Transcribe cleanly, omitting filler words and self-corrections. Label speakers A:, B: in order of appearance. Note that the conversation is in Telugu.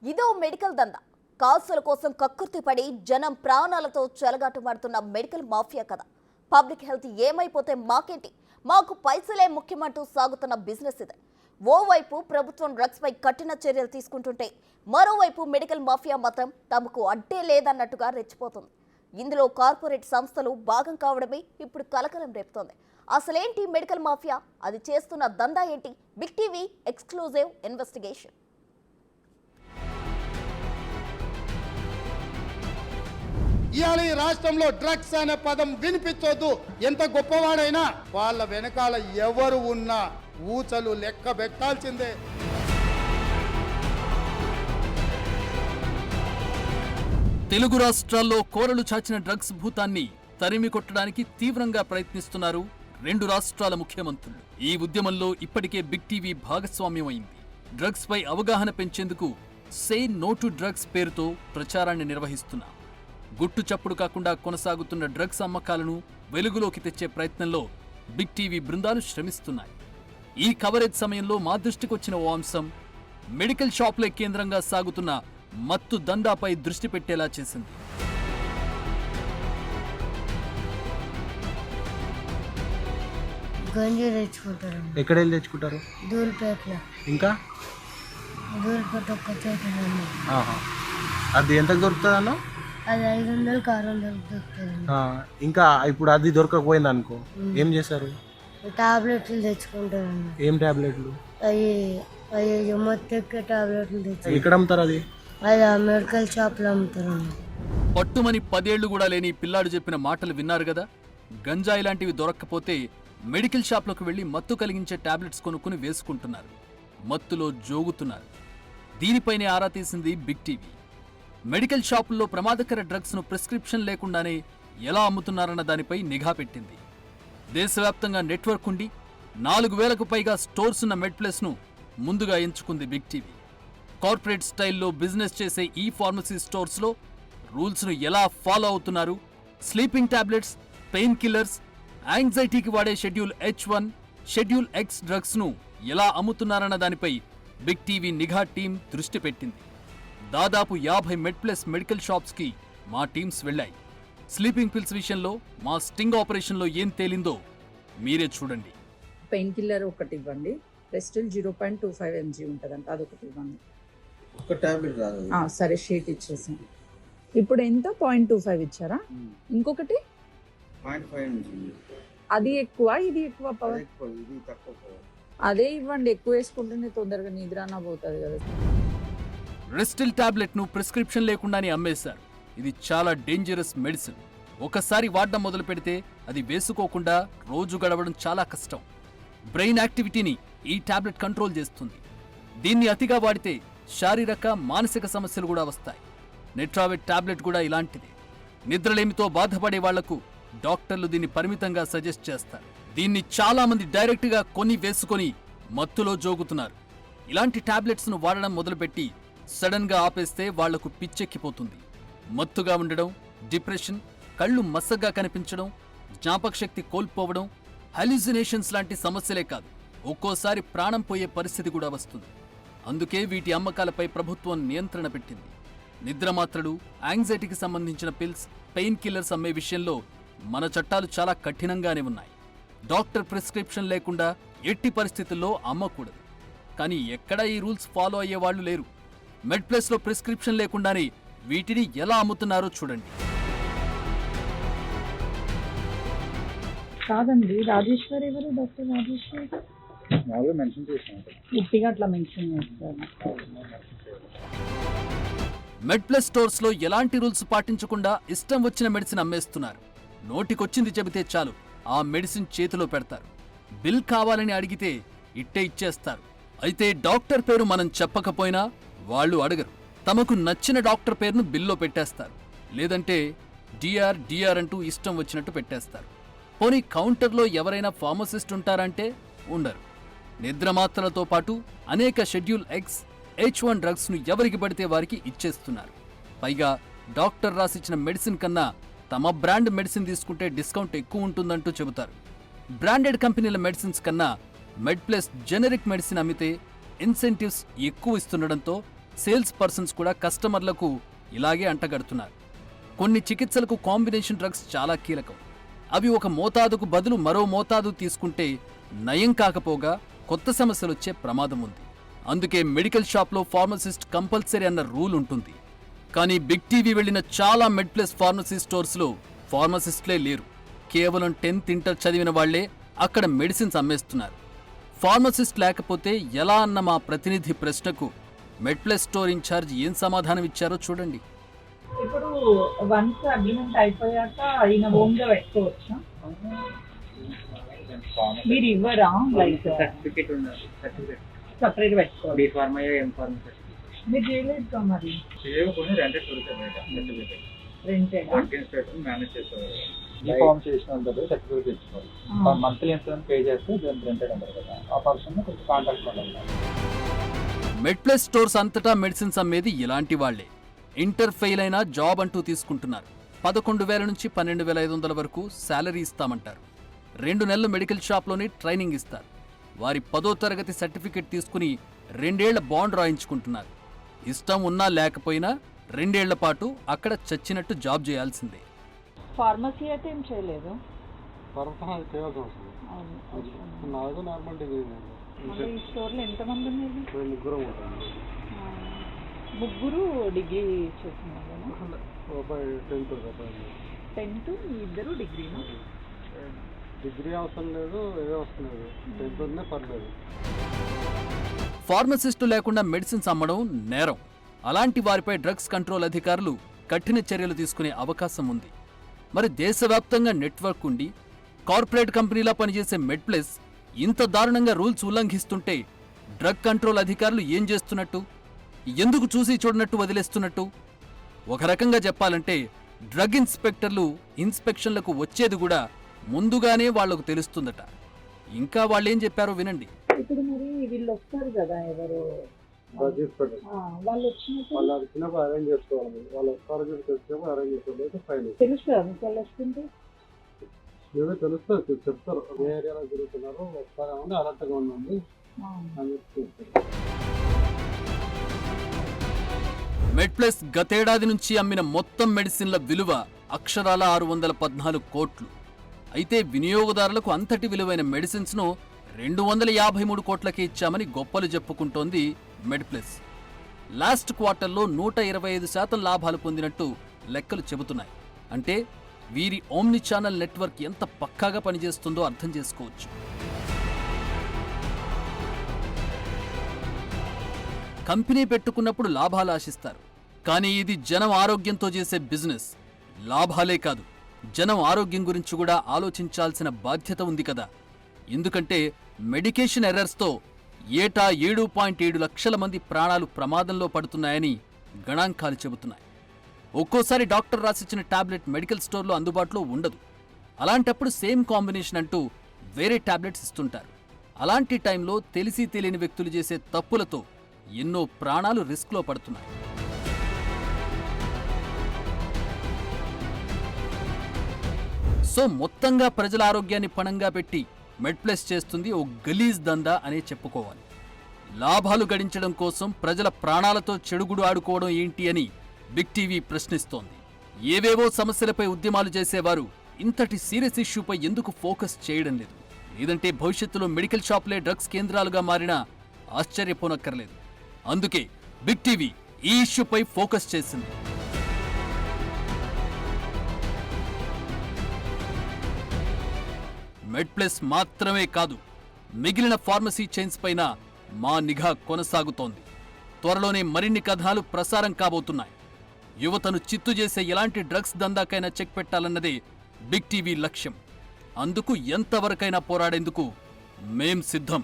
A: ఇదో మెడికల్ దందా. కాసుల కోసం కక్కుర్తిపడి జనం ప్రాణాలతో చెలగాటమాడుతున్న మెడికల్ మాఫియా కథ. పబ్లిక్ హెల్త్ ఏమైపోతే మాకేంటి, మాకు పైసలే ముఖ్యమంటూ సాగుతున్న బిజినెస్ ఇదే. ఓవైపు ప్రభుత్వం డ్రగ్స్ పై కఠిన చర్యలు తీసుకుంటుంటే, మరోవైపు మెడికల్ మాఫియా మాత్రం తమకు అడ్డే లేదన్నట్టుగా రెచ్చిపోతుంది. ఇందులో కార్పొరేట్ సంస్థలు భాగం కావడమే ఇప్పుడు కలకలం రేపుతోంది. అసలేంటి మెడికల్ మాఫియా, అది చేస్తున్న దందా ఏంటి? Big TV exclusive investigation.
B: ఇవాళ ఈ రాష్ట్రంలో డ్రగ్స్ అనే పదం వినిపించొద్దు. ఎంత గొప్పవాడైనా వాళ్ళ వెనకాల ఎవరు ఉన్నా ఊచలు లెక్క పెట్టాల్సిందే.
C: తెలుగు రాష్ట్రాల్లో కోరలు చాచిన డ్రగ్స్ భూతాన్ని తరిమి కొట్టడానికి తీవ్రంగా ప్రయత్నిస్తున్నారు రెండు రాష్ట్రాల ముఖ్యమంత్రులు. ఈ ఉద్యమంలో ఇప్పటికే బిగ్ టీవీ భాగస్వామ్యమైంది. డ్రగ్స్ పై అవగాహన పెంచేందుకు సే నో టు డ్రగ్స్ పేరుతో ప్రచారాన్ని నిర్వహిస్తున్నా. గుట్టు చప్పుడు కాకుండా కొనసాగుతున్న డ్రగ్స్ అమ్మకాలను వెలుగులోకి తెచ్చే ప్రయత్నంలో బిగ్ టీవీ బృందాలు శ్రమిస్తున్నాయి. ఈ కవరేజ్ సమయంలో మా దృష్టికొచ్చిన ఓ అంశం మెడికల్ షాపులే కేంద్రంగా సాగుతున్న మత్తు దందాపై దృష్టి పెట్టేలా చేసింది.
D: గంజి తెచ్చుకుంటారు.
E: ఎక్కడ వెళ్ళి తెచ్చుకుంటారు?
D: దూరపేటలో.
E: ఇంకా
D: దూరపేట ఒక్క చోట.
E: అది ఎంతకు దొరుకుతుంది అన్న?
D: అది 500 600 దొరుకుతుంది.
E: ఇంకా ఇప్పుడు అది దొరకకపోయింది అనుకో, ఏం చేస్తారు?
D: టాబ్లెట్లు తెచ్చుకుంటారు.
E: ఏం టాబ్లెట్లు?
D: అవి మొత్తం టాబ్లెట్లు తెచ్చు.
E: ఎక్కడ అమ్ముతారు అది?
D: అది ఆ మెడికల్ షాప్లో అమ్ముతారు.
C: పట్టుమని 10 ఏళ్లు కూడా లేని పిల్లాడు చెప్పిన మాటలు విన్నారు కదా. గంజాయి లాంటివి దొరక్కపోతే మెడికల్ షాప్లోకి వెళ్లి మత్తు కలిగించే టాబ్లెట్స్ కొనుక్కుని వేసుకుంటున్నారు. మత్తులో జోగుతున్నారు. దీనిపైనే ఆరా తీసింది బిగ్ టీవీ. మెడికల్ షాపుల్లో ప్రమాదకర డ్రగ్స్ ను ప్రిస్క్రిప్షన్ లేకుండానే ఎలా అమ్ముతున్నారన్న దానిపై నిఘా పెట్టింది. దేశవ్యాప్తంగా నెట్వర్క్ ఉండి 4000కు పైగా స్టోర్స్ ఉన్న మెడ్ప్లస్ ను ముందుగా ఎంచుకుంది బిగ్ టీవీ. కార్పొరేట్ స్టైల్లో బిజినెస్ చేసే ఈ ఫార్మసీ స్టోర్స్ లో రూల్స్ ను ఎలా ఫాలో అవుతున్నారు, స్లీపింగ్ టాబ్లెట్స్, పెయిన్ కిల్లర్స్, యాంగ్జైటీకి వాడే schedule H1, schedule X drugs ను ఎలా అమ్ముతున్నారన్న దానిపై బిగ్ టీవీ నిఘా టీం దృష్టి పెట్టింది. దాదాపు 50 మెడ్ప్లస్ మెడికల్ షాప్స్ కి మా టీమ్స్ వెళ్లాయి. స్లీపింగ్ పిల్స్ విషయంలో మా స్టింగ్ ఆపరేషన్ లో ఏం తేలిందో మీరే చూడండి.
F: పెయిన్ కిల్లర్ ఒకటి ఇవ్వండి. రెస్టిల్ 0.25 mg ఉంటుందంట, అదొకటి ఇవ్వండి.
E: ఒక టాబ్లెట్ రాదు.
F: సరే, షీట్ ఇచ్చేసాం. ఇప్పుడు ఎంత 0.25 ఇచ్చారా? ఇంకొకటి
E: 0.5 mg.
F: అది ఎక్కువ, ఇది ఎక్కువ పవర్. అదే ఇవ్వండి. ఎక్కువ వేసుకుంటేనే తొందరగా నిద్రనా పోతుంది కదా.
C: రెస్టిల్ టాబ్లెట్ ను ప్రిస్క్రిప్షన్ లేకుండానే అమ్మేశారు. ఇది చాలా డేంజరస్ మెడిసిన్. ఒకసారి వాడడం మొదలు పెడితే అది వేసుకోకుండా రోజు గడవడం చాలా కష్టం. బ్రెయిన్ యాక్టివిటీని ఈ టాబ్లెట్ కంట్రోల్ చేస్తుంది. దీన్ని అతిగా వాడితే శారీరక మానసిక సమస్యలు కూడా వస్తాయి. నెట్రావెట్ టాబ్లెట్ కూడా ఇలాంటిదే. నిద్రలేమితో బాధపడే వాళ్లకు డాక్టర్లు దీన్ని పరిమితంగా సజెస్ట్ చేస్తారు. దీన్ని చాలా మంది డైరెక్ట్ గా కొని వేసుకొని మత్తులో జోగుతున్నారు. ఇలాంటి టాబ్లెట్స్ ను వాడడం మొదలుపెట్టి సడన్ గా ఆపేస్తే వాళ్లకు పిచ్చెక్కిపోతుంది. మత్తుగా ఉండడం, డిప్రెషన్, కళ్ళు మసగ్గా కనిపించడం, జ్ఞాపకశక్తి కోల్పోవడం, హాల్యూసినేషన్స్ లాంటి సమస్యలే కాదు, ఒక్కోసారి ప్రాణం పోయే పరిస్థితి కూడా వస్తుంది. అందుకే వీటి అమ్మకాలపై ప్రభుత్వం నియంత్రణ పెట్టింది. నిద్రమాత్రలు, యాంగ్జైటీకి సంబంధించిన పిల్స్, పెయిన్ కిల్లర్స్ అమ్మే విషయంలో మన చట్టాలు చాలా కఠినంగానే ఉన్నాయి. డాక్టర్ ప్రిస్క్రిప్షన్ లేకుండా ఎట్టి పరిస్థితుల్లో అమ్మకూడదు. కానీ ఎక్కడా ఈ రూల్స్ ఫాలో అయ్యే వాళ్ళు లేరు. మెడ్ప్లస్ లో ప్రిస్క్రిప్షన్ లేకుండానే వీటిని ఎలా అమ్ముతున్నారో చూడండి.
F: కాదండి, రాజేశ్వరి ఎవరు? డాక్టర్ రాజేశ్వరి ఉట్టిగా అట్లా మెన్షన్ చేస్తారు.
C: మెడ్ప్లస్ స్టోర్స్ లో ఎలాంటి రూల్స్ పాటించకుండా ఇష్టం వచ్చిన మెడిసిన్ అమ్మేస్తున్నారు. నోటికొచ్చింది చెబితే చాలు ఆ మెడిసిన్ చేతిలో పెడతారు. బిల్ కావాలని అడిగితే ఇట్టే ఇచ్చేస్తారు. అయితే డాక్టర్ పేరు మనం చెప్పకపోయినా వాళ్ళు అడగరు. తమకు నచ్చిన డాక్టర్ పేరును బిల్లో పెట్టేస్తారు. లేదంటే డిఆర్ అంటూ ఇష్టం వచ్చినట్టు పెట్టేస్తారు. పోనీ కౌంటర్లో ఎవరైనా ఫార్మసిస్ట్ ఉంటారంటే ఉండరు. నిద్రమాత్రలతో పాటు అనేక షెడ్యూల్ X, H1 డ్రగ్స్ ను ఎవరికి పడితే వారికి ఇచ్చేస్తున్నారు. పైగా డాక్టర్ రాసిచ్చిన మెడిసిన్ కన్నా తమ బ్రాండ్ మెడిసిన్ తీసుకుంటే డిస్కౌంట్ ఎక్కువ ఉంటుందంటూ చెబుతారు. బ్రాండెడ్ కంపెనీల మెడిసిన్స్ కన్నా మెడ్ప్లస్ జెనరిక్ మెడిసిన్ అమ్మితే ఇన్సెంటివ్స్ ఎక్కువ ఇస్తుండడంతో సేల్స్ పర్సన్స్ కూడా కస్టమర్లకు ఇలాగే అంటగడుతున్నారు. కొన్ని చికిత్సలకు కాంబినేషన్ డ్రగ్స్ చాలా కీలకం. అవి ఒక మోతాదుకు బదులు మరో మోతాదు తీసుకుంటే నయం కాకపోగా కొత్త సమస్యలు వచ్చే ప్రమాదం ఉంది. అందుకే మెడికల్ షాప్లో ఫార్మసిస్ట్ కంపల్సరీ అన్న రూల్ ఉంటుంది. కానీ బిగ్ టీవీ వెళ్లిన చాలా మెడ్ ప్లస్ ఫార్మసీ స్టోర్స్లో ఫార్మసిస్ట్లే లేరు. కేవలం 10th ఇంటర్ చదివిన వాళ్లే అక్కడ మెడిసిన్స్ అమ్మేస్తున్నారు. ఫార్మసిస్ట్ లేకపోతే ఎలా అన్న మా ప్రతినిధి ప్రశ్నకు మెడ్ ప్లస్ స్టోర్ ఇన్ఛార్జ్ ఏం సమాధానం ఇచ్చారో చూడండి.
F: ఇప్పుడు వన్స్ అగ్రిమెంట్ అయిపోయాక ఈయన హోమ్ గా పెట్టుకోవచ్చా? మీరు ఇవ్వరా? లైక్
G: సర్టిఫికేట్ ఉండాలి. సర్టిఫికేట్
F: సపరేట్ పెట్టుకోవాలి.
G: B pharma M pharma certificate
F: మీరు చేయలేదు మరి?
G: చేయకపోతే రెంటెడ్ దొరుకుతుంది బయట సర్టిఫికేట్.
F: రెంటెడ్
G: అడ్మినిస్ట్రేటర్ మేనేజ్ చేస్తారు.
H: ఈ ఫార్మ్ చేసినంత సర్టిఫికేట్ ఇచ్చుకోవాలి. మంత్లీ ఎంత పే చేస్తే దాన్ని రెంటెడ్ అంటారు కదా, ఆ పర్సన్ కొంచెం కాంటాక్ట్ ఉండాలి.
C: మెడ్ ప్లస్ స్టోర్స్ అంతటా మెడిసిన్స్ అమ్మేది ఇలాంటి వాళ్లే. ఇంటర్ ఫెయిల్ అయినా జాబ్ అంటూ తీసుకుంటున్నారు. 11,000 నుంచి 12,500 వరకు శాలరీ ఇస్తామంటారు. 2 నెలలు మెడికల్ షాప్లోనే ట్రైనింగ్ ఇస్తారు. వారి 10వ తరగతి సర్టిఫికెట్ తీసుకుని 2 ఏళ్ల బాండ్ రాయించుకుంటున్నారు. ఇష్టం ఉన్నా లేకపోయినా 2 ఏళ్ల పాటు అక్కడ చచ్చినట్టు జాబ్ చేయాల్సిందే.
F: ఫార్మసీ అయితే ఏం చేయలేదు.
H: చేయాల్సి వస్తుంది. నాకు నార్మల్ డిగ్రీ.
F: ఈ స్టోర్లో ఎంతమంది ఉన్నారు?
H: ముగ్గురు ఉంటుంది.
F: ముగ్గురు డిగ్రీ చేస్తున్నారు. 10th ఇద్దరు డిగ్రీనా?
H: డిగ్రీ అవసరం లేదు, ఏదో అవసరం లేదు, 10th ఉన్నా పర్లేదు.
C: ఫార్మసిస్టు లేకుండా మెడిసిన్స్ అమ్మడం నేరం. అలాంటి వారిపై డ్రగ్స్ కంట్రోల్ అధికారులు కఠిన చర్యలు తీసుకునే అవకాశం ఉంది. మరి దేశవ్యాప్తంగా నెట్వర్క్ ఉండి కార్పొరేట్ కంపెనీలా పనిచేసే మెడ్ ప్లస్ ఇంత దారుణంగా రూల్స్ ఉల్లంఘిస్తుంటే డ్రగ్ కంట్రోల్ అధికారులు ఏం చేస్తున్నట్టు? ఎందుకు చూసి చూడనట్టు వదిలేస్తున్నట్టు? ఒక రకంగా చెప్పాలంటే డ్రగ్ ఇన్స్పెక్టర్లు ఇన్స్పెక్షన్లకు వచ్చేది కూడా ముందుగానే వాళ్లకు తెలుస్తుందట. ఇంకా వాళ్ళేం చెప్పారో వినండి.
F: ఇప్పుడు మరి వీళ్ళు వస్తారు కదా, ఎవరు వాళ్ళు
H: వచ్చినప్పుడు అరేంజ్ చేసుకోవాలి. వాళ్ళు వచ్చినప్పుడు అరేంజ్ చేసుకోవాలి. ఫైన్
F: తెలుస్తుందా మీకు? వాళ్ళు వస్తుంటే
H: ఏదో తెలుస్తుంది, చెప్తారు ఏ ఏరియాలో తిరుగుతున్నారు, వస్తారేమో అలర్ట్గా ఉండండి అని చెప్తారు.
C: మెడ్ ప్లస్ గతేడాది నుంచి అమ్మిన మొత్తం మెడిసిన్ల విలువ అక్షరాల 614 కోట్లు. అయితే వినియోగదారులకు అంతటి విలువైన మెడిసిన్స్ ను 253 కోట్లకే ఇచ్చామని గొప్పలు చెప్పుకుంటోంది మెడ్ ప్లస్. లాస్ట్ క్వార్టర్లో 125% లాభాలు పొందినట్టు లెక్కలు చెబుతున్నాయి. అంటే వీరి ఓమ్ని ఛానల్ నెట్వర్క్ ఎంత పక్కాగా పనిచేస్తుందో అర్థం చేసుకోవచ్చు. కంపెనీ పెట్టుకున్నప్పుడు లాభాలు ఆశిస్తారు. కానీ ఇది జనం ఆరోగ్యంతో చేసే బిజినెస్. లాభాలే కాదు, జనం ఆరోగ్యం గురించి కూడా ఆలోచించాల్సిన బాధ్యత ఉంది కదా. ఎందుకంటే మెడికేషన్ ఎర్రర్స్తో ఏటా 7.7 లక్షల మంది ప్రాణాలు ప్రమాదంలో పడుతున్నాయని గణాంకాలు చెబుతున్నాయి. ఒక్కోసారి డాక్టర్ రాసిచ్చిన టాబ్లెట్ మెడికల్ స్టోర్లో అందుబాటులో ఉండదు. అలాంటప్పుడు సేమ్ కాంబినేషన్ అంటూ వేరే టాబ్లెట్స్ ఇస్తుంటారు. అలాంటి టైంలో తెలిసి తెలియని వ్యక్తులు చేసే తప్పులతో ఎన్నో ప్రాణాలు రిస్క్లో పడుతున్నాయి. సో మొత్తంగా ప్రజల ఆరోగ్యాన్ని పణంగా పెట్టి మెడ్ ప్లస్ చేస్తుంది ఓ గలీజ్ దందా అనే చెప్పుకోవాలి. లాభాలు గడించడం కోసం ప్రజల ప్రాణాలతో చెడుగుడు ఆడుకోవడం ఏంటి అని బిగ్ టీవీ ప్రశ్నిస్తోంది. ఏవేవో సమస్యలపై ఉద్యమాలు చేసేవారు ఇంతటి సీరియస్ ఇష్యూపై ఎందుకు ఫోకస్ చేయడం లేదు? లేదంటే భవిష్యత్తులో మెడికల్ షాపులే డ్రగ్స్ కేంద్రాలుగా మారినా ఆశ్చర్యపోనక్కర్లేదు. అందుకే బిగ్ టీవీ ఈ ఇష్యూపై ఫోకస్ చేసింది. మెడ్ ప్లస్ మాత్రమే కాదు, మిగిలిన ఫార్మసీ చైన్స్ పైన మా నిఘా కొనసాగుతోంది. త్వరలోనే మరిన్ని కథనాలు ప్రసారం కాబోతున్నాయి. యువతను చిత్తు చేసే ఎలాంటి డ్రగ్స్ దందాకైనా చెక్ పెట్టాలన్నదే బిగ్ టీవీ లక్ష్యం. అందుకు ఎంతవరకైనా పోరాడేందుకు మేం సిద్ధం.